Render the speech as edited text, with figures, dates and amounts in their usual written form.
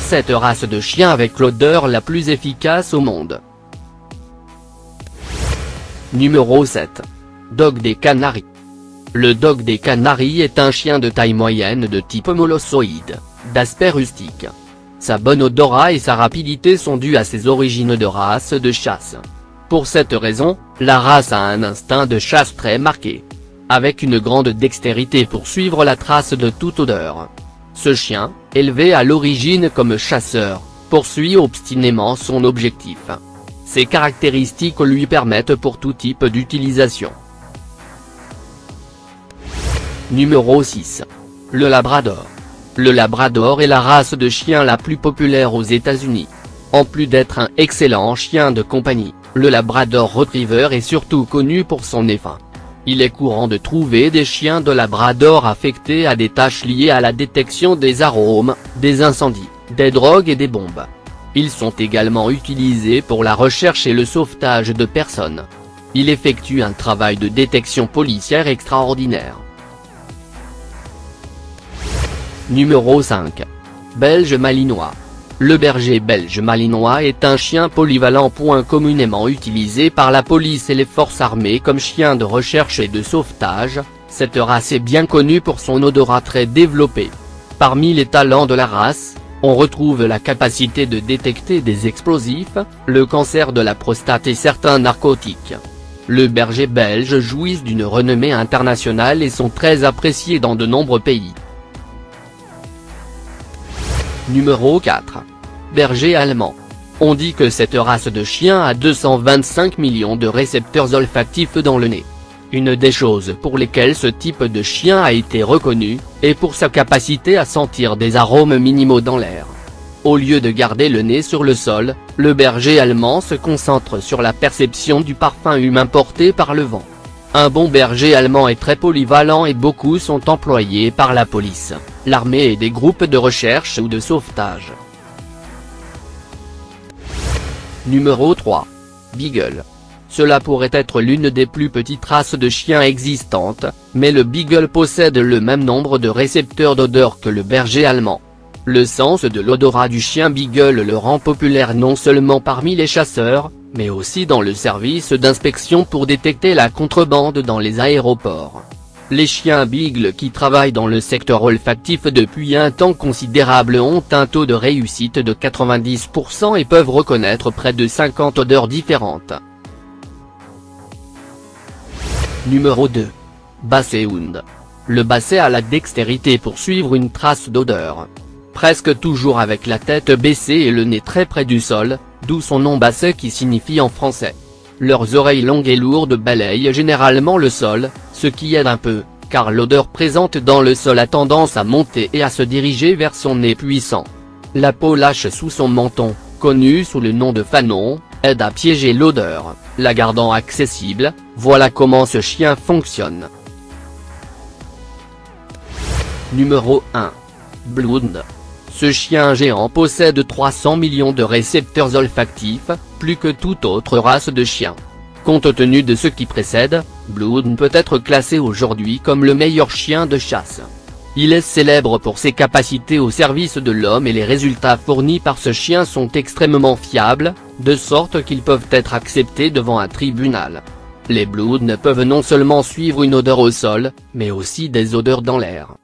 cette race de chien avec l'odeur la plus efficace au monde. Numéro 7. Dog des Canaries. Le Dog des Canaries est un chien de taille moyenne de type molossoïde, d'aspect rustique. Sa bonne odorat et sa rapidité sont dues à ses origines de race de chasse. Pour cette raison, la race a un instinct de chasse très marqué, avec une grande dextérité pour suivre la trace de toute odeur. Ce chien, élevé à l'origine comme chasseur, poursuit obstinément son objectif. Ces caractéristiques lui permettent pour tout type d'utilisation. Numéro 6. Le Labrador. Le Labrador est la race de chien la plus populaire aux États-Unis. En plus d'être un excellent chien de compagnie, le Labrador Retriever est surtout connu pour son nez fin. Il est courant de trouver des chiens de Labrador affectés à des tâches liées à la détection des arômes, des incendies, des drogues et des bombes. Ils sont également utilisés pour la recherche et le sauvetage de personnes. Il effectue un travail de détection policière extraordinaire. Numéro 5. Belge malinois. Le berger belge malinois est un chien polyvalent. Communément utilisé par la police et les forces armées comme chien de recherche et de sauvetage, cette race est bien connue pour son odorat très développé. Parmi les talents de la race, on retrouve la capacité de détecter des explosifs, le cancer de la prostate et certains narcotiques. Le berger belge jouit d'une renommée internationale et sont très appréciés dans de nombreux pays. Numéro 4. Berger allemand. On dit que cette race de chien a 225 millions de récepteurs olfactifs dans le nez. Une des choses pour lesquelles ce type de chien a été reconnu, est pour sa capacité à sentir des arômes minimaux dans l'air. Au lieu de garder le nez sur le sol, le berger allemand se concentre sur la perception du parfum humain porté par le vent. Un bon berger allemand est très polyvalent et beaucoup sont employés par la police, l'armée et des groupes de recherche ou de sauvetage. Numéro 3. Beagle. Cela pourrait être l'une des plus petites races de chiens existantes, mais le Beagle possède le même nombre de récepteurs d'odeur que le berger allemand. Le sens de l'odorat du chien Beagle le rend populaire non seulement parmi les chasseurs, mais aussi dans le service d'inspection pour détecter la contrebande dans les aéroports. Les chiens Beagle qui travaillent dans le secteur olfactif depuis un temps considérable ont un taux de réussite de 90% et peuvent reconnaître près de 50 odeurs différentes. Numéro 2. Basset-hound. Le basset a la dextérité pour suivre une trace d'odeur. Presque toujours avec la tête baissée et le nez très près du sol, d'où son nom basset qui signifie en français. Leurs oreilles longues et lourdes balayent généralement le sol, ce qui aide un peu, car l'odeur présente dans le sol a tendance à monter et à se diriger vers son nez puissant. La peau lâche sous son menton, connu sous le nom de fanon, aide à piéger l'odeur, la gardant accessible. Voilà comment ce chien fonctionne. Numéro 1. Blood. Ce chien géant possède 300 millions de récepteurs olfactifs, plus que toute autre race de chien. Compte tenu de ce qui précède, Blood peut être classé aujourd'hui comme le meilleur chien de chasse. Il est célèbre pour ses capacités au service de l'homme et les résultats fournis par ce chien sont extrêmement fiables, de sorte qu'ils peuvent être acceptés devant un tribunal. Les Blood peuvent non seulement suivre une odeur au sol, mais aussi des odeurs dans l'air.